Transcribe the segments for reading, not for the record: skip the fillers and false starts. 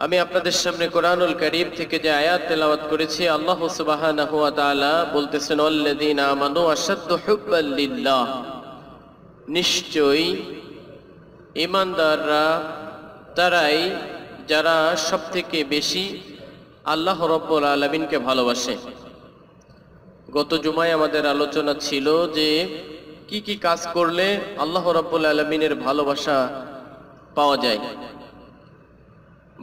আমি আপনাদের সামনে কোরআনুল কারীম থেকে যে আয়াত তেলাওয়াত করেছি, আল্লাহ সুবহানাহু ওয়া তাআলা বলতেছেন, ওয়াল্লাযীনা আমানু আশাদ্দু হুব্বাল লিল্লাহ, নিশ্চয়ই ঈমানদাররা তারাই যারা সবথেকে বেশি আল্লাহ রাব্বুল আলামিনকে ভালোবাসে। গত জুমায় আমাদের আলোচনা ছিল যে কি কি কাজ করলে আল্লাহ রাব্বুল আলামিনের ভালোবাসা পাওয়া যায়,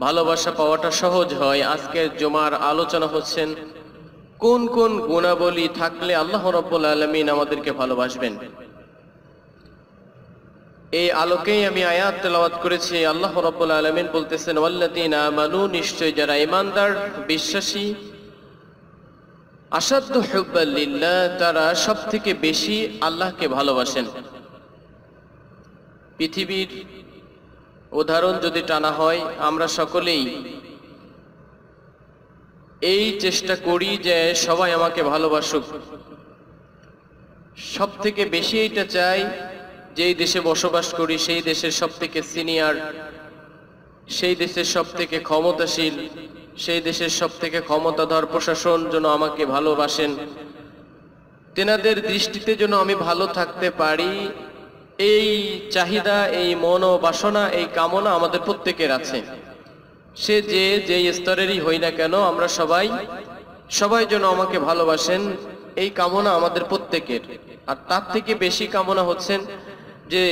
ভালোবাসা পাওয়াটা সহজ হয়। আজকের জুমার আলোচনা হচ্ছেন কোন কোন গুণাবলী থাকলে আল্লাহ রাব্বুল আলামিন আমাদেরকে ভালোবাসবেন। এই আলোকেই আমি আয়াত তেলাওয়াত করেছি। আল্লাহ রাব্বুল আলামিন বলতেছেন, ওয়াল্লাযীনা আমানু, নিশ্চয় যারা ঈমানদার বিশ্বাসী, আশাদ্দু হুব্বাল লিল্লাহ, তারা সবথেকে বেশি আল্লাহকে ভালোবাসেন। পৃথিবীর উদাহরণ যদি টানা হয়, আমরা সকলেই এই চেষ্টা করি যে সবাই আমাকে ভালোবাসুক। সব থেকে বেশি এইটা চাই, যেই দেশে বসবাস করি সেই দেশের সব থেকে সিনিয়র, সেই দেশের সব থেকে ক্ষমতাশীল, সেই দেশের সব থেকে ক্ষমতাধর প্রশাসন যেন আমাকে ভালোবাসেন, তেনাদের দৃষ্টিতে যেন আমি ভালো থাকতে পারি। এই চাহিদা, এই মনোবাসনা, এই কামনা আমাদের প্রত্যেকের আছে। সে যে স্তরেরই হই না কেন, আমরা সবাই যেন আমাকে ভালোবাসেন, এই কামনা আমাদের প্রত্যেকের। আর তার থেকে বেশি কামনা হচ্ছেন যে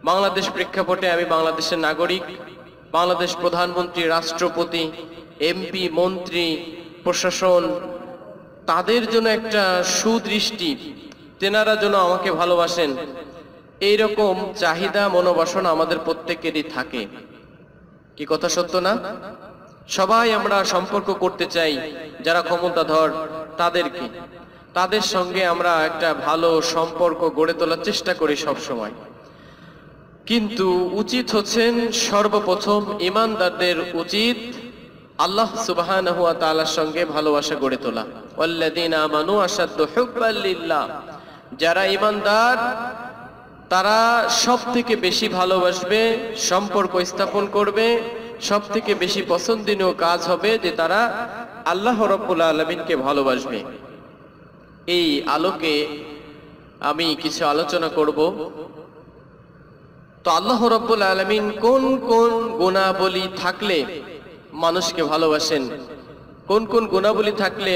বাংলাদেশ প্রেক্ষাপটে আমি বাংলাদেশের নাগরিক, বাংলাদেশ প্রধানমন্ত্রী, রাষ্ট্রপতি, এমপি, মন্ত্রী, প্রশাসন, তাদের জন্য একটা সুদৃষ্টি, তেনারা যেন আমাকে ভালোবাসেন, এইরকম চাহিদা মনোবাসনা আমাদের প্রত্যেকেরই থাকে। কি কথা সত্য না? সবাই আমরা সম্পর্ক করতে চাই যারা ক্ষমতাধর তাদেরকে, তাদের সঙ্গে আমরা একটা ভালো সম্পর্ক গড়ে তোলার চেষ্টা করি সব সময়। কিন্তু উচিত হচ্ছেন সর্বপ্রথম ঈমানদারদের উচিত আল্লাহ সুবহানাহু ওয়া তাআলার সঙ্গে ভালোবাসা গড়ে তোলা। ওয়াল্লাযীনা আমানু আশাদ্দু হুব্বাল লিল্লাহ, যারা ঈমানদার তারা সব থেকে বেশি ভালোবাসবে, সম্পর্ক স্থাপন করবে, সব থেকে বেশি পছন্দনীয় কাজ হবে যে তারা আল্লাহ রাব্বুল আলামিনকে ভালোবাসবে। এই আলোকে আমি কিছু আলোচনা করব। তো আল্লাহ রাব্বুল আলামিন কোন কোন গুণাবলী থাকলে মানুষকে ভালোবাসেন, কোন কোন গুণাবলী থাকলে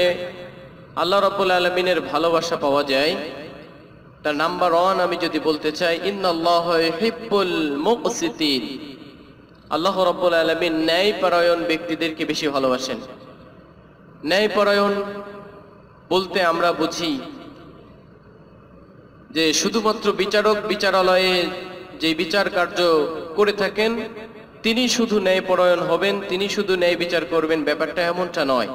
আল্লাহ রাব্বুল আলামিনের ভালোবাসা পাওয়া যায়, তার নাম্বার 1 আমি যদি বলতে চাই, ইন্নাল্লাহা ইউহিব্বুল মুকসিতিন, আল্লাহ রাব্বুল আলামিন ন্যায়পরায়ণ ব্যক্তিদেরকে বেশি ভালোবাসেন। ন্যায়পরায়ণ বলতে আমরা বুঝি যে শুধুমাত্র বিচারক বিচারালয়ে যে বিচার কার্য করে থাকেন তিনি শুধু ন্যায়পরায়ণ হবেন, তিনি শুধু ন্যায় বিচার করবেন, ব্যাপারটা এমনটা নয়।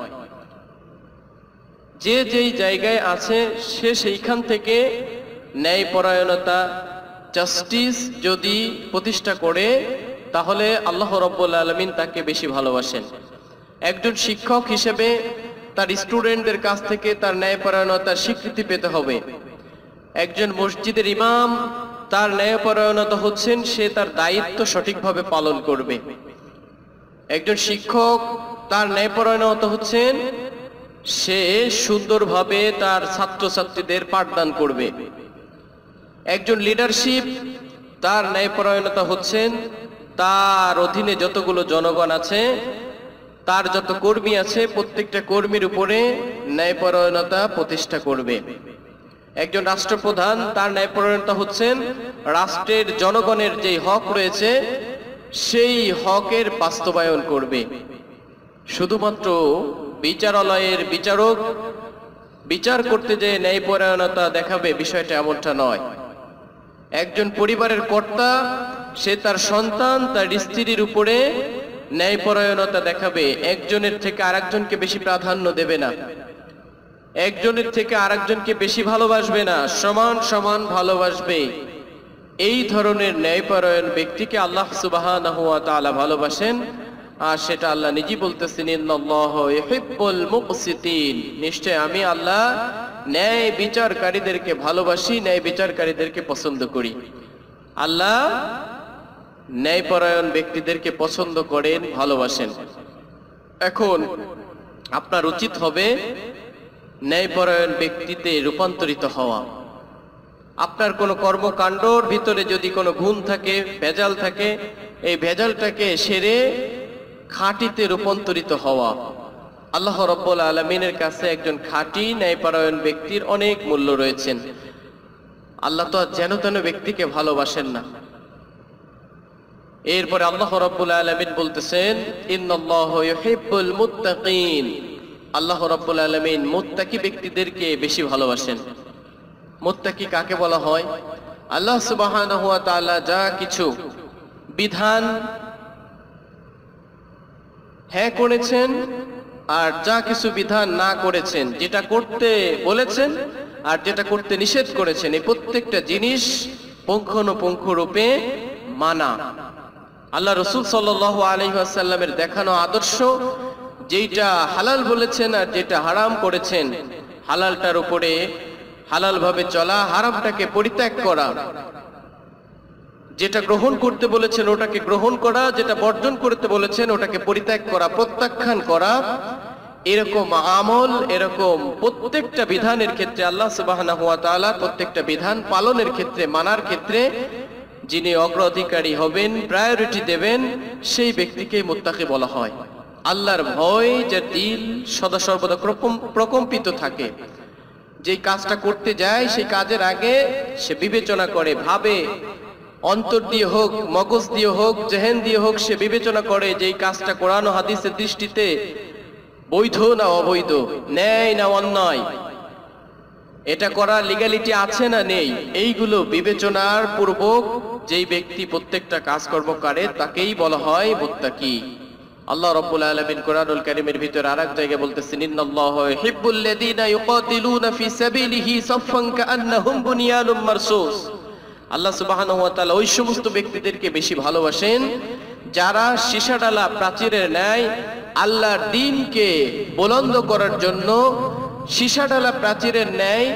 যে যেই জায়গায় আছে সে সেইখান থেকে ন্যায়পরায়ণতা, জাস্টিস যদি প্রতিষ্ঠা করে তাহলে আল্লাহ রাব্বুল আলামিন তাকে বেশি ভালোবাসেন। একজন শিক্ষক হিসেবে তার স্টুডেন্টদের কাছ থেকে তার ন্যায়পরায়ণতার স্বীকৃতি পেতে হবে। একজন মসজিদের ইমাম, তার ন্যায়পরায়ণতা হচ্ছেন সে তার দায়িত্ব সঠিকভাবে পালন করবে। একজন শিক্ষক, তার ন্যায়পরায়ণতা হচ্ছেন সে সুন্দরভাবে তার ছাত্রছাত্রীদের পাঠদান করবে। একজন লিডারশিপ, তার ন্যায়পরায়ণতা হচ্ছেন তার অধীনে যতগুলো জনগণ আছে, তার যত কর্মী আছে, প্রত্যেকটা কর্মীর উপরে ন্যায়পরায়ণতা প্রতিষ্ঠা করবে। একজন রাষ্ট্রপ্রধান, তার ন্যায়পরায়ণতা হচ্ছেন রাষ্ট্রের জনগণের যে হক রয়েছে সেই হকের বাস্তবায়ন করবে। শুধুমাত্র বিচারালয়ের বিচারক বিচার করতে যে ন্যায়পরায়ণতা দেখাবে, বিষয়টা এমনটা নয়। একজন পরিবারের কর্তা, সে তার সন্তান, তার স্ত্রীর উপরে ন্যায়পরায়ণতা দেখাবে, একজনের থেকে আরেকজনকে বেশি প্রাধান্য দেবে না, একজনের থেকে আরেকজনকে বেশি ভালোবাসবে না, সমান সমান ভালোবাসবে। এই ধরনের ন্যায়পরায়ণ ব্যক্তিকে আল্লাহ সুবহানাহু ওয়া তাআলা ভালোবাসেন। আর সেটা আল্লাহ নিজেই বলতেছেন, ইন্নাল্লাহা ইউহিব্বুল মুকসিতিন, নিশ্চয় আমি আল্লাহ ন্যায় বিচারকারীদেরকে ভালোবাসি, ন্যায় বিচারকারীদেরকে পছন্দ করি। আল্লাহ ন্যায়পরায়ণ ব্যক্তিদেরকে পছন্দ করেন, ভালোবাসেন। এখন আপনার উচিত হবে ন্যায়পরায়ণ ব্যক্তিতে রূপান্তরিত হওয়া। আপনার কোনো কর্মকাণ্ডর ভিতরে যদি কোনো গুণ থাকে, ভেজাল থাকে, এই ভেজালটাকে সেরে খাঁটিতে রূপান্তরিত হওয়া। আল্লাহ রাব্বুল আলামিনের কাছে একজন খাঁটি ন্যায়পরায়ণ ব্যক্তির অনেক মূল্য রয়েছেন। আল্লাহ তো যেন তেন ব্যক্তিকে ভালোবাসেন না। এরপরে আল্লাহ রাব্বুল আলামিন বলতেছেন, ইন্নাল্লাহু ইউহিব্বুল মুত্তাকিন। আল্লাহ রাব্বুল আলামিন মুত্তাকি ব্যক্তিদেরকে বেশি ভালোবাসেন। মুত্তাকি কাকে বলা হয়? আল্লাহ সুবহানাহু ওয়া তাআলা যা কিছু বিধান হ্যাঁ করেছেন আর যা কিছু বিধান না করেছেন, যেটা করতে বলেছেন আর যেটা করতে নিষেধ করেছেন, এই প্রত্যেকটা জিনিস পুঙ্খানুপুঙ্খ রূপে মানা। আল্লাহ রাসূল সাল্লাল্লাহু আলাইহি ওয়াসাল্লামের দেখানো আদর্শ, যেটা হালাল বলেছেন আর যেটা হারাম করেছেন, হালালটার উপরে হালাল ভাবে চলা, হারামটাকে পরিত্যাগ করা। যেটা গ্রহণ করতে বলেছেন ওটাকে গ্রহণ করা, যেটা বর্জন করতে বলেছেন ওটাকে পরিত্যাগ করা, প্রত্যাখ্যান করা। এরকম আমল, এরকম প্রত্যেকটা বিধানের ক্ষেত্রে আল্লাহ সুবহানাহু ওয়া তাআলা প্রত্যেকটা বিধান পালনের ক্ষেত্রে, মানার ক্ষেত্রে যিনি অগ্রাধিকারী হবেন, প্রায়োরিটি দেবেন, সেই ব্যক্তিকে মুত্তাকি বলা হয়। আল্লাহর ভয় যার দিল সদা সর্বদা প্রকম্পিত থাকে, যেই কাজটা করতে যায় সেই কাজের আগে সে বিবেচনা করে, ভাবে, অন্তর দিয়ে হোক, মগজ দিয়ে হোক, জেহেন দিয়ে হোক, সে বিবেচনা করে যে এই কাজটা কোরআন ও হাদিসের দৃষ্টিতে বৈধ না অবৈধ, ন্যায় না অন্যায়, এটা করার লিগ্যালিটি আছে না নেই, এইগুলো বিবেচনার পূর্বক যেই ব্যক্তি প্রত্যেকটা কাজকর্ম করে তাকেই বলা হয় মুত্তাকি। আল্লাহ রাব্বুল আলামিন কোরআনুল কারীমের ভিতর আরেক জায়গায় বলতেছেন, ইন্নাল্লাহা ইউহিব্বুল লাযীনা ইউকাতিলুনা ফি সাবিলিহি সাফফান কাআন্নাহুম বুনিয়ানুম মারসুস। আল্লাহ সুবহানাহু ওয়া তাআলা ওই সমস্ত ব্যক্তিদেরকে বেশি ভালোবাসেন যারা সীসাডালা প্রাচীরের ন্যায় আল্লাহর দ্বীনকে বুলন্দ করার জন্য সীসাডালা প্রাচীরের ন্যায়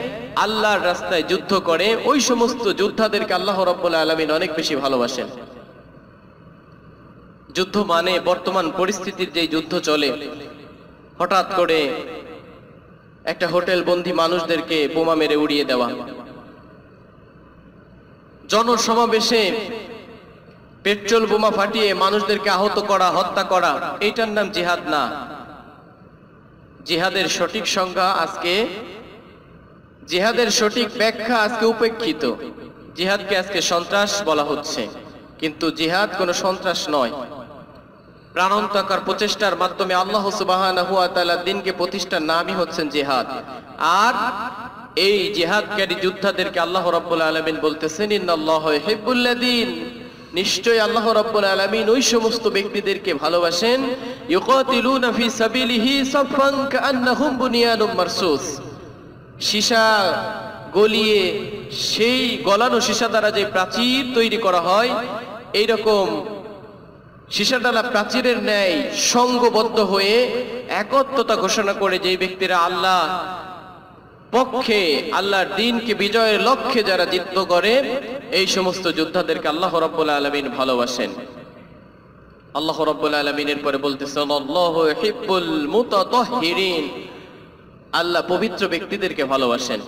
আল্লাহর রাস্তায় যুদ্ধ করে। ওই সমস্ত যোদ্ধাদেরকে আল্লাহ রাব্বুল আলামিন অনেক বেশি ভালোবাসেন। যুদ্ধ মানে বর্তমান পরিস্থিতির যে যুদ্ধ চলে, হঠাৎ করে একটা হোটেল বন্দী মানুষদেরকে বোমা মেরে উড়িয়ে দেওয়া, জনসমাবেশে পেট্রোল বোমা ফাটিয়ে মানুষদেরকে আহত করা, হত্যা করা, এইটার নাম জিহাদ না। জিহাদের সঠিক সংজ্ঞা আজকে, জিহাদের সঠিক ব্যাখ্যা আজকে উপেক্ষিত। জিহাদকে আজকে সন্ত্রাস বলা হচ্ছে, কিন্তু জিহাদ কোনো সন্ত্রাস নয়। প্রাণান্তকার প্রচেষ্টার মাধ্যমে আল্লাহ সুবহানাহু ওয়া তাআলা দ্বীনকে প্রতিষ্ঠার নামই হচ্ছেন জিহাদ। আর এই জিহাদকারী যোদ্ধাদেরকে আল্লাহ রাব্বুল আলামিন বলতেছেন, ইন্নাল্লাহা ইউহিব্বুল লাযীন, নিশ্চয় আল্লাহ রাব্বুল আলামিন ওই সমস্ত ব্যক্তিদেরকে ভালোবাসেন, ইউকাতিলুনা ফি সাবিলিহি সাফফান কাআন্নাহুম বুনিয়ানুম মারসুস। সীসা গলিয়ে, সেই গলানো সীসা দ্বারা যে প্রাচীর তৈরি করা হয়, এইরকম সীসাডালা প্রাচীরের ন্যায় সঙ্গবদ্ধ হয়ে একত্বতা ঘোষণা করে যেই ব্যক্তিরা আল্লাহ পক্ষে, আল্লাহর দ্বীনকে বিজয়ের লক্ষ্যে যারা যুদ্ধ করে, এই সমস্ত যোদ্ধাদেরকে আল্লাহ রাব্বুল আলামিন ভালোবাসেন। আল্লাহ রাব্বুল আলামিনের পরে বলতেছেন, আল্লাহু ইউহিব্বুল মুতাতাহহিরিন, আল্লাহ পবিত্র ব্যক্তিদেরকে ভালোবাসেন।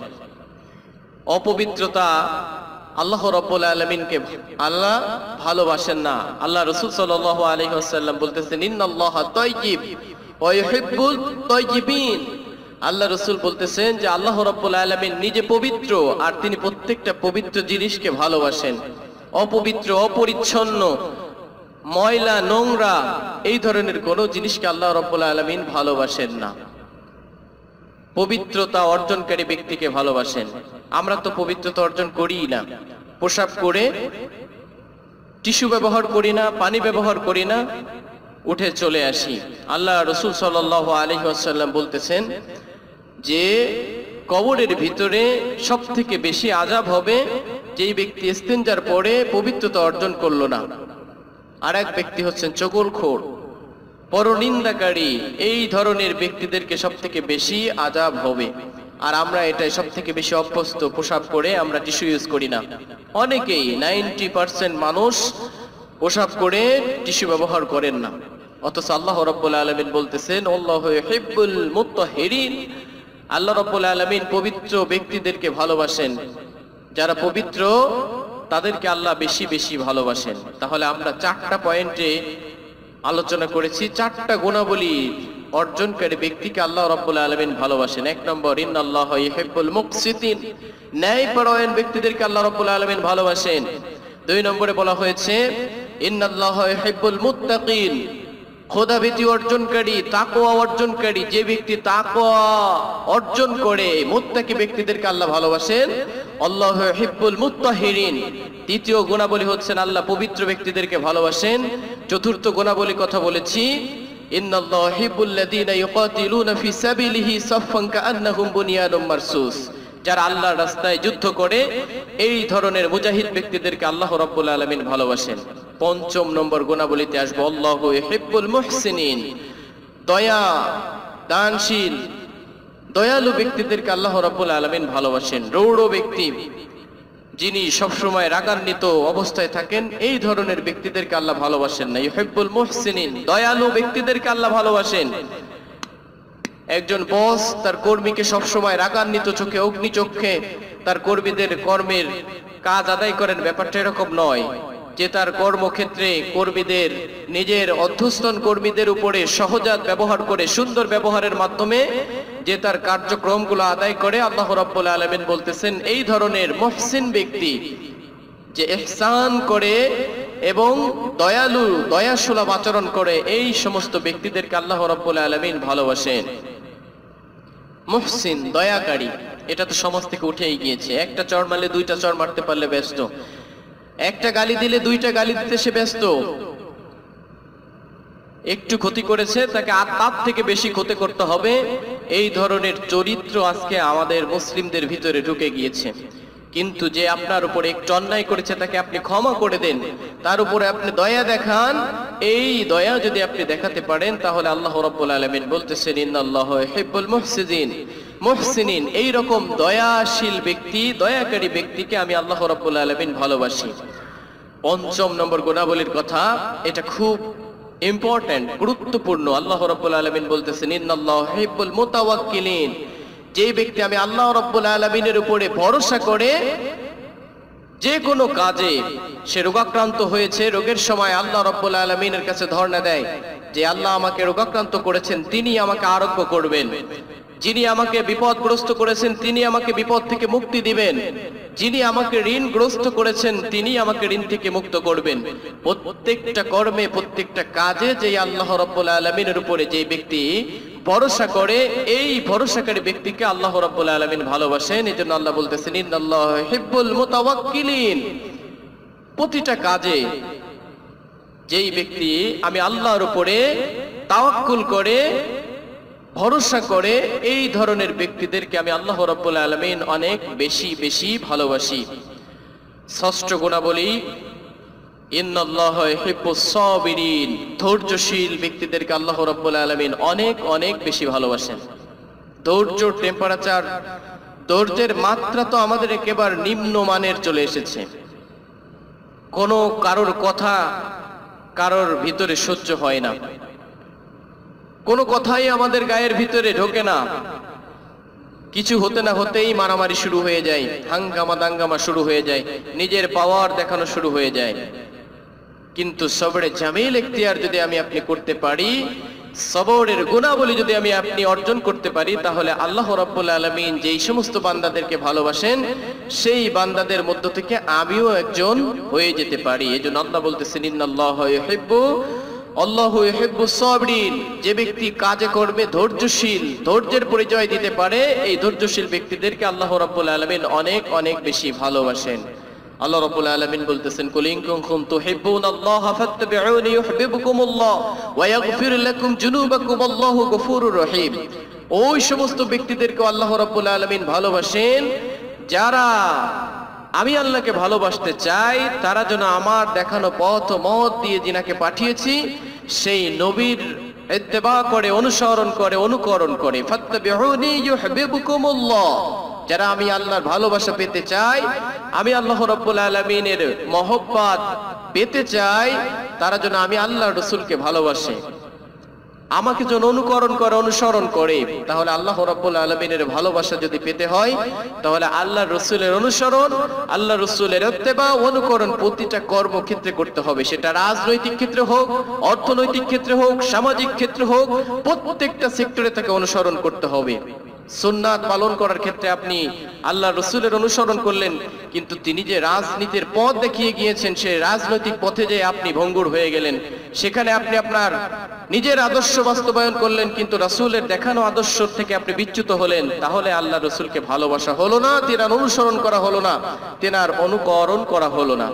অপবিত্রতা আল্লাহ রাব্বুল আলামিনকে আল্লাহ ভালোবাসেন না। আল্লাহ রাসূল সাল্লাল্লাহু আলাইহি ওয়াসাল্লাম বলতেছেন, ইন্নাল্লাহা তাইয়্যিব ওয়া ইউহিব্বুত তাইয়্যিবিন। আল্লাহ রাসূল বলতেছেন যে আল্লাহ রাব্বুল আলামিন নিজে পবিত্র আর তিনি প্রত্যেকটা পবিত্র জিনিসকে ভালোবাসেন। অপবিত্র, অপরিচ্ছন্ন, ময়লা, নোংরা এই ধরনের কোনো জিনিসকে আল্লাহ রাব্বুল আলামিন ভালোবাসেন না। পবিত্রতা অর্জনকারী ব্যক্তিকে ভালোবাসেন। আমরা তো পবিত্রতা অর্জন করিই না, পোশাক করে টিস্যু ব্যবহার করি না, পানি ব্যবহার করি না, উঠে চলে আসি। আল্লাহ রাসূল সাল্লাল্লাহু আলাইহি ওয়াসাল্লাম বলতেছেন যে কবরের ভিতরে সবথেকে বেশি আযাব হবে যেই ব্যক্তি ইস্তেনজার পরে পবিত্রতা অর্জন করলো না। আর এক ব্যক্তি হচ্ছেন চগলখোর, পরনিন্দাকারী। এই ধরনের ব্যক্তিদেরকে সবথেকে বেশি আযাব হবে। আর আমরা এটাই সবথেকে বেশি অভ্যস্ত, পোশাক পরে আমরা টিস্যু ইউজ করি না। অনেকেই 90% মানুষ প্রসাব করে টিস্যু ব্যবহার করেন না, অথচ আল্লাহ রাব্বুল আলামিন বলতেছেন আল্লাহু ইউহিব্বুল মুত্তাহিরিন, আল্লাহ রাব্বুল আলামিন পবিত্র ব্যক্তিদেরকে ভালোবাসেন। যারা পবিত্র তাদেরকে আল্লাহ বেশি বেশি ভালোবাসেন। তাহলে আমরা 4টা পয়েন্টে আলোচনা করেছি, 4টা গুণাবলী অর্জনকারী ব্যক্তিকে আল্লাহ রাব্বুল আলামিন ভালোবাসেন। 1 নম্বর, ইন্নাল্লাহা ইউহিব্বুল মুকসিতিন, ন্যায়পরায়ণ ব্যক্তিদেরকে আল্লাহ রাব্বুল আলামিন ভালোবাসেন। 2 নম্বরে বলা হয়েছে ইন্নাল্লাহা ইউহিব্বুল মুত্তাকিন, খোদাভীতি অর্জনকারী, তাকওয়া অর্জনকারী, যে ব্যক্তি তাকওয়া অর্জন করে মুত্তাকি ব্যক্তিদেরকে আল্লাহ ভালোবাসেন। আল্লাহু ইউহিব্বুল মুত্তাহিরিন, 3য় গুণাবলী হচ্ছেন আল্লাহ পবিত্র ব্যক্তিদেরকে ভালোবাসেন। 4র্থ গুণাবলী কথা বলেছি ইন্নাল্লাহা ইউহিব্বুল লাযীনা ইউকাতিলুনা ফি সাবিলিহি সাফফান কাআন্নাহুম বুনিয়ানুম মারসুস, যারা আল্লাহর রাস্তায় যুদ্ধ করে এই ধরনের মুজাহিদ ব্যক্তিদেরকে আল্লাহ রাব্বুল আলামিন ভালোবাসেন। 5ম নম্বর গুণাবলীতে আসবো আল্লাহু ইউহিব্বুল মুহসিনিন, দয়া দানশীল দয়ালু ব্যক্তিদেরকে আল্লাহ রাব্বুল আলামিন ভালোবাসেন। রৌঢ় ব্যক্তি, যিনি সবসময় রাগান্বিত অবস্থায় থাকেন, এই ধরনের ব্যক্তিদেরকে আল্লাহ ভালোবাসেন না। ইউহিব্বুল মুহসিনিন, দয়ালু ব্যক্তিদেরকে আল্লাহ ভালোবাসেন। একজন বস তার কর্মীকে সবসময় রাগান্বিত চোখে, অগ্নি চোখে তার কর্মীদের কর্মের কাজ আদায় করেন, ব্যাপারটা এরকম নয় যে তার কর্মক্ষেত্রে কর্মীদের, নিজের অধ্যস্তন কর্মীদের উপরে সহজাত ব্যবহার করে, সুন্দর ব্যবহারের মাধ্যমে যে তার কার্যক্রমগুলো আদায় করে। আল্লাহ রাব্বুল আলামিন বলতেছেন এই ধরনের মুহসিন ব্যক্তি, যে ইহসান করে এবং দয়ালু দয়াসুলভ আচরণ করে, এই সমস্ত ব্যক্তিদেরকে আল্লাহ রাব্বুল আলামিন ভালোবাসেন। মুহসিন, দয়াকারী, এটা তো সমাজ থেকে উঠেই গিয়েছে। একটা চড় মারলে 2টা চড় মারতে পারলে ব্যস্ত, একটা গালি দিলে 2টা গালি দিতে সে ব্যস্ত। একটু ক্ষতি করেছে তাকে তার থেকে বেশি ক্ষতি করতে হবে, এই ধরনের চরিত্র আজকে আমাদের মুসলিমদের ভিতরে ঢুকে গিয়েছে। কিন্তু যে আপনার উপরে একটু অন্যায় করেছে তাকে আপনি ক্ষমা করে দেন, তার উপরে আপনি দয়া দেখান, এই দয়া যদি আপনি দেখাতে পারেন তাহলে আল্লাহ রাব্বুল আলামিন বলতেছেন ইন্নাল্লাহা ইউহিব্বুল মুহসিনিন, এই রকম দয়াশীল ব্যক্তি, দয়াকারী ব্যক্তিকে আমি আল্লাহ রাব্বুল আলামিন ভালোবাসি। 5ম নম্বর গুণাবলীর কথা, এটা খুব ইম্পর্টেন্ট, গুরুত্বপূর্ণ। আল্লাহ রাব্বুল আলামিন বলতেছেন ইন্নাল্লাহা ইউহিব্বুল মুতাওয়াক্কিলিন, যে ব্যক্তি আমি আল্লাহ রাব্বুল আলামিনের উপরে ভরসা করে যে কোনো কাজে, সে রোগাক্রান্ত হয়েছে, রোগের সময় আল্লাহ রাব্বুল আলামিনের কাছে ধর্ণা দেয় যে আল্লাহ আমাকে রোগাক্রান্ত করেছেন, তিনি আমাকে আরোগ্য করবেন। যিনি আমাকে বিপদগ্রস্ত করেছেন তিনি আমাকে বিপদ থেকে মুক্তি দিবেন। যিনি আমাকে ঋণগ্রস্ত করেছেন তিনি আমাকে ঋণ থেকে মুক্ত করবেন। প্রত্যেকটা কর্মে, প্রত্যেকটা কাজে যে আল্লাহ রাব্বুল আলামিনের উপরে যে ব্যক্তি ভরসা করে, এই ভরসাকারী ব্যক্তিকে আল্লাহ রাব্বুল আলামিন ভালোবাসেন। এজন্য আল্লাহ বলতেছেন ইন্নাল্লাহা ইউহিব্বুল মুতাওয়াক্কিলিন, প্রতিটা কাজে যেই ব্যক্তি আমি আল্লাহর উপরে তাওয়াক্কুল করে, ভরসা করে, এই ধরনের ব্যক্তিদেরকে আমি আল্লাহ রাব্বুল আলামিন অনেক বেশি বেশি ভালোবাসি। 6ষ্ঠ গুণাবলী ইন্নাল্লাহা ইউহিব্বুস সাবিরিন, ধৈর্যশীল ব্যক্তিদেরকে আল্লাহ রাব্বুল আলামিন অনেক অনেক বেশি ভালোবাসেন। ধৈর্য, টেম্পারেচার, ধৈর্যের মাত্রা তো আমাদের একেবারে নিম্নমানের চলে এসেছে। কোনো কারোর কথা কারোর ভিতরে সহ্য হয় না, কোনো কথাই আমাদের গায়ের ভিতরে ঢোকে না। কিছু হতে না হতেই মারামারি শুরু হয়ে যায়, হাঙ্গামা দাঙ্গামা শুরু হয়ে যায়, নিজের পাওয়ার দেখানো শুরু হয়ে যায়। কিন্তু সবরে জামিল ইখতিয়ার যদি আমি আপনি করতে পারি, সবরের গুণাবলী যদি আমি আপনি অর্জন করতে পারি, তাহলে আল্লাহ রাব্বুল আলামিন যেই সমস্ত বান্দাদেরকে ভালোবাসেন সেই বান্দাদের মধ্য থেকে আমিও একজন হয়ে যেতে পারি। এজন্য আল্লাহ বলতেছেন ইন্নাল্লাহা আল্লাহু ইউহিব্বুস সাবিরিন, যে ব্যক্তি কাজে কর্মে ধৈর্যশীল, ধৈর্যের পরিচয় দিতে পারে, এই ধৈর্যশীল ব্যক্তিদেরকে আল্লাহ রাব্বুল আলামিন অনেক অনেক বেশি ভালোবাসেন। আল্লাহ রাব্বুল আলামিন বলতেছেন কুল ইন কুনতুম তুহিব্বুনাল্লাহা ফাত্তাবিউনি ইউহিব্বুকুমুল্লাহ ওয়া ইয়াগফির লাকুম যুনুবাকুম আল্লাহু গফুরুর রহিম। ওই সমস্ত ব্যক্তিদেরকে আল্লাহ রাব্বুল আলামিন ভালোবাসেন যারা আমি আল্লাহকে ভালোবাসতে চাই, তারা যেন আমার দেখানো পথ মত দিয়ে যিনাকে পাঠিয়েছি সেই নবীর ইত্তেবা করে, অনুসরণ করে, অনুকরণ করে। ফাত্তাবিউনি ইউহিব্বুকুমুল্লাহ, যারা আমি আল্লাহর ভালোবাসা পেতে চাই, আমি আল্লাহ রাব্বুল আলামিনের মহব্বত পেতে চাই, তারা যেন আমি আল্লাহর রাসূলকে ভালোবাসে, আমাকে যেন অনুকরণ করে, অনুসরণ করে। তাহলে আল্লাহ রাব্বুল আলামিনের ভালোবাসা যদি পেতে হয়, তাহলে আল্লাহর রাসূলের অনুসরণ, আল্লাহর রাসূলের ইত্তেবা, অনুকরণ প্রতিটা কর্মক্ষেত্রে করতে হবে। সেটা রাজনৈতিক ক্ষেত্রে হোক, অর্থনৈতিক ক্ষেত্রে হোক, সামাজিক ক্ষেত্রে হোক, প্রত্যেকটা সেক্টরে তাকে অনুসরণ করতে হবে। সুন্নাত পালন করার ক্ষেত্রে আপনি আল্লাহ রসুলের অনুসরণ করলেন, কিন্তু তিনি যে রাজনীতির পথ দেখিয়ে গিয়েছেন, সেই রাজনৈতিক পথে যে আপনি ভঙ্গুর হয়ে গেলেন, সেখানে আপনি আপনার নিজের আদর্শ বাস্তবায়ন করলেন, কিন্তু রাসূলের দেখানো আদর্শ থেকে আপনি বিচ্যুত হলেন, তাহলে আল্লাহ রসুলকে ভালোবাসা হলো না, তেনার অনুসরণ করা হলো না, তেনার অনুকরণ করা হলো না।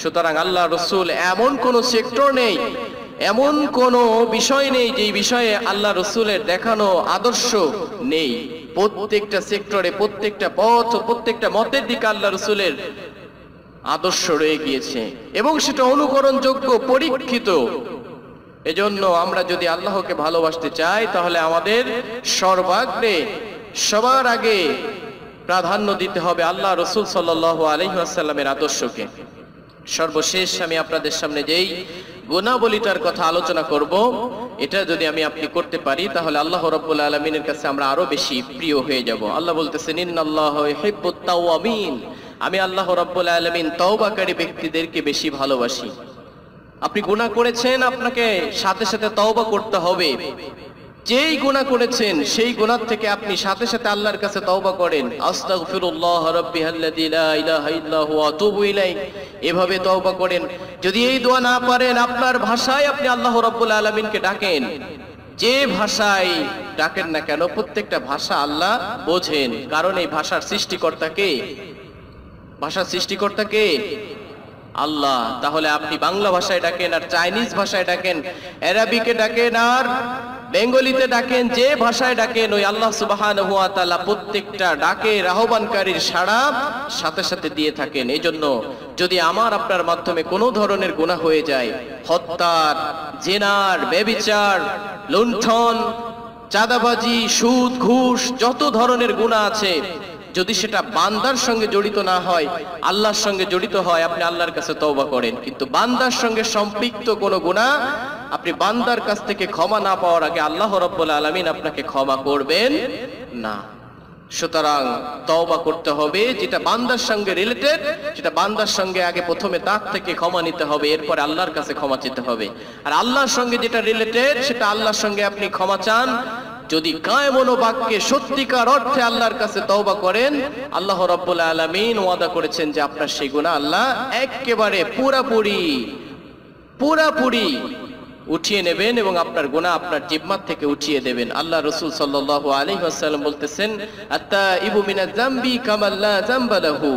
সুতরাং আল্লাহ রসুল এমন কোন সেক্টর নেই, এমন কোন বিষয় নেই যে বিষয়ে আল্লাহ রসুলের দেখানো আদর্শ নেই। প্রত্যেকটা সেক্টরে, প্রত্যেকটা পথ, প্রত্যেকটা মতের দিকে আল্লাহ রসুলের আদর্শ রয়ে গিয়েছে এবং সেটা অনুকরণযোগ্য, পরীক্ষিত। এজন্য আমরা যদি আল্লাহকে ভালোবাসতে চাই, তাহলে আমাদের সর্বাগ্রে, সবার আগে প্রাধান্য দিতে হবে আল্লাহ রসুল সাল্লাল্লাহু আলাইহি ওয়াসাল্লামের আদর্শকে। সর্বশেষ আমি আপনাদের সামনে যেই গুণাবলীটার কথা আলোচনা করব, এটা যদি আপনি করতে পারি, তাহলে আল্লাহ রাব্বুল আলামিনের কাছে আমরা আরো বেশি প্রিয় হয়ে যাব। আল্লাহ বলতেছেন, ইন্নাল্লাহা ইউহিব্বুত তাওয়াবিন, আমি আল্লাহ রাব্বুল আলামিন তওবাকারী ব্যক্তিদেরকে বেশি ভালোবাসি। আপনি গুনাহ করেছেন, আপনাকে সাথে সাথে তওবা করতে হবে। যেই গুনাহ করেছেন সেই গুনাহ থেকে আপনি সাথে সাথে আল্লাহর কাছে তওবা করেন, আস্তাগফিরুল্লাহ রাব্বিয়াল্লাযী লা ইলাহা ইল্লা হুয়া আতুবু ইলাইহি, এভাবে তওবা করেন। যদি এই দোয়া না পারেন, আপনার ভাষায় আপনি আল্লাহ রাব্বুল আলামিনকে ডাকেন। যে ভাষায় ডাকেন না কেন, প্রত্যেকটা ভাষা আল্লাহ বোঝেন, কারণ এই ভাষার সৃষ্টিকর্তা কে? ভাষার সৃষ্টিকর্তা কে? আল্লাহ। তাহলে আপনি বাংলা ভাষায় ডাকেন আর চাইনিজ ভাষায় ডাকেন, আরবিকে ডাকেন আর বেঙ্গলিতে ডাকেন, যে ভাষায় ডাকেন, ওই আল্লাহ সুবহানাহু ওয়া তাআলা প্রত্যেকটা ডাকের আহ্বানকারীর সাড়া সাথে সাথে দিয়ে থাকেন। এইজন্য যদি আমার আপনার মাধ্যমে কোনো ধরনের গুনাহ হয়ে যায়, হত্যার, জিনার, ব্যভিচার, লুণ্ঠন, চাঁদাবাজি, সুদ, ঘুষ, যত ধরনের গুনাহ আছে, যদি সেটা বান্দার সঙ্গে জড়িত না হয়, আল্লাহর সঙ্গে জড়িত হয়, আপনি আল্লাহর কাছে তওবা করেন। কিন্তু বান্দার সঙ্গে সম্পৃক্ত কোনো গুনাহ আপনি বান্দার কাছ থেকে ক্ষমা না পাওয়ার আগে আল্লাহ রাব্বুল আলামিন আপনাকে ক্ষমা করবেন না। সুতরাং তওবা করতে হবে, যেটা বান্দার সঙ্গে রিলেটেড, সেটা বান্দার সঙ্গে আগে প্রথমে তার থেকে ক্ষমা নিতে হবে, এরপরে আল্লাহর কাছে ক্ষমা চেতে হবে। আর আল্লাহর সঙ্গে যেটা রিলেটেড, সেটা আল্লাহর সঙ্গে আপনি ক্ষমা চান। যদি কায়মন বাক্যে সত্যিকার অর্থে আল্লাহর কাছে তওবা করেন, আল্লাহ রাব্বুল আলামিন ওয়াদা করেছেন যে আপনার সেই গুনাহ আল্লাহ একেবারে পুরাপুরি উঠিয়ে নেবেন এবং আপনার গুনাহ আপনার জিহ্বা থেকে উঠিয়ে দেবেন। আল্লাহ রাসূল সাল্লাল্লাহু আলাইহি ওয়াসাল্লাম বলতেছেন, আত-তাইবু মিনাজ যামবি কামা লা যামবা লাহু,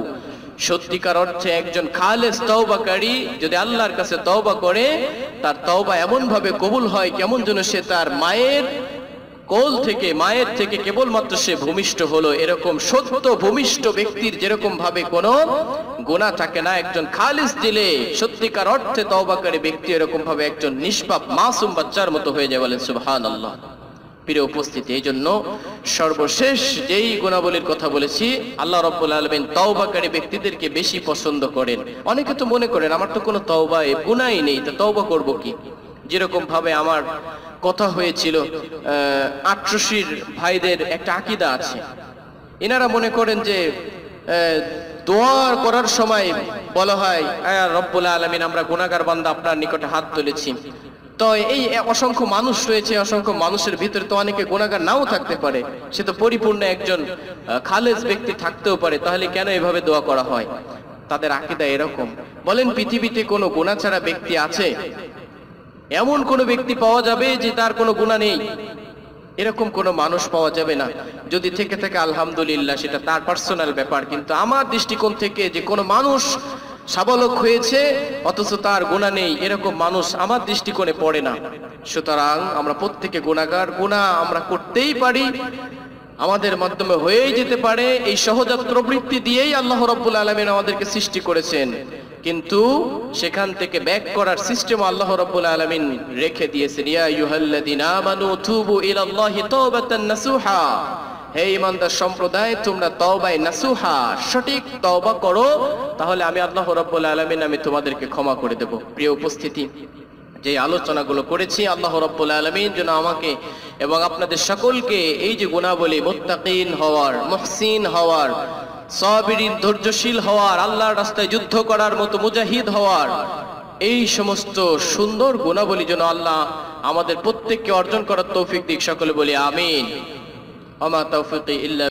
সত্যিকার অর্থে একজন খালেস তওবাকারী যদি আল্লাহর কাছে তওবা করে, তার তওবা এমন ভাবে কবুল হয় কেমন যেন সে তার মায়ের কোল থেকে, মায়ের থেকে কেবলমাত্র সে ভূমিষ্ঠ হলো। এরকম সত্য ভূমিষ্ঠ ব্যক্তির যেরকম ভাবে কোনো গুনাহ থাকে না, একজন খালিস দিলে সত্যিকার অর্থে তওবাকারী ব্যক্তি এরকম ভাবে একজন নিষ্পাপ মাসুম বাচ্চার মতো হয়ে যায়। বলেন সুবহানাল্লাহ। প্রিয় উপস্থিতি, এই জন্য সর্বশেষ যেই গুণাবলীর কথা বলেছি, আল্লাহ রাব্বুল আলামিন তওবাকারী ব্যক্তিদেরকে বেশি পছন্দ করেন। অনেকে তো মনে করেন আমার তো কোনো তওবা গুনাহই নেই, তো তওবা করব কি? যেরকম ভাবে আমার কথা হয়েছিল, আট্রসির ভাইদের একটা আকীদা আছে, এনারা মনে করেন যে দোয়া করার সময় বলা হয়, আয়া রব্বুল আলামিন, আমরা গুনাহগার বান্দা আপনার নিকটে হাত তুলেছি। তো এই অসংখ্য মানুষ রয়েছে, অসংখ্য মানুষের ভিতরে তো অনেকে গুনাহগার নাও থাকতে পারে, সে তো পরিপূর্ণ একজন খালেস ব্যক্তি থাকতেও পারে, তাহলে কেন এভাবে দোয়া করা হয়? তাদের আকীদা এরকম। বলেন, পৃথিবীতে কোনো গুনাহ ছাড়া ব্যক্তি আছে? এমন কোন ব্যক্তি পাওয়া যাবে যে তার কোনো গুনাহ নেই? এরকম কোনো মানুষ পাওয়া যাবে না। যদি থেকে থাকে আলহামদুলিল্লাহ, সেটা তার পার্সোনাল ব্যাপার। কিন্তু আমার দৃষ্টিকোণ থেকে যে কোনো মানুষ সাবলক হয়েছে অথচ তার গুনাহ নেই, এরকম মানুষ আমার দৃষ্টিকোণে পড়ে না। সুতরাং আমরা প্রত্যেকে গুনাহগার, গুনাহ আমরা করতেই পারি, আমাদের মাধ্যমে হয়েই যেতে পারে। এই সহজাত প্রবৃত্তি দিয়েই আল্লাহ রাব্বুল আলামিন আমাদেরকে সৃষ্টি করেছেন, কিন্তু সেখান থেকে ব্যাক করার সিস্টেম আল্লাহ রাব্বুল আলামিন রেখে দিয়েছেন। ইয়া আইয়ুহাল্লাযীনা আমানু তুবু ইলাল্লাহি তাওবাতান নাসুহা, হে ঈমানদার সম্প্রদায়, তোমরা তওবায়ে নাসুহা, সঠিক তওবা করো, তাহলে আমি আল্লাহ রাব্বুল আলামিন আমি তোমাদেরকে ক্ষমা করে দেব। প্রিয় উপস্থিতি, যে আলোচনাগুলো করেছি, আল্লাহ রাব্বুল আলামিন যেন আমাকে এবং আপনাদের সকলকে এই যে গুণাবলী, মুত্তাকিন হওয়ার, মুহসিন হওয়ার, সাবিরিন ধৈর্যশীল হওয়ার, আল্লাহর রাস্তায় যুদ্ধ করার মতো মুজাহিদ হওয়ার, এই সমস্ত সুন্দর গুণাবলী যেন আল্লাহ আমাদের প্রত্যেককে অর্জন করার তৌফিক দিক। সকলে বলি আমিন। ওয়া মা তাওফীকি ইল্লা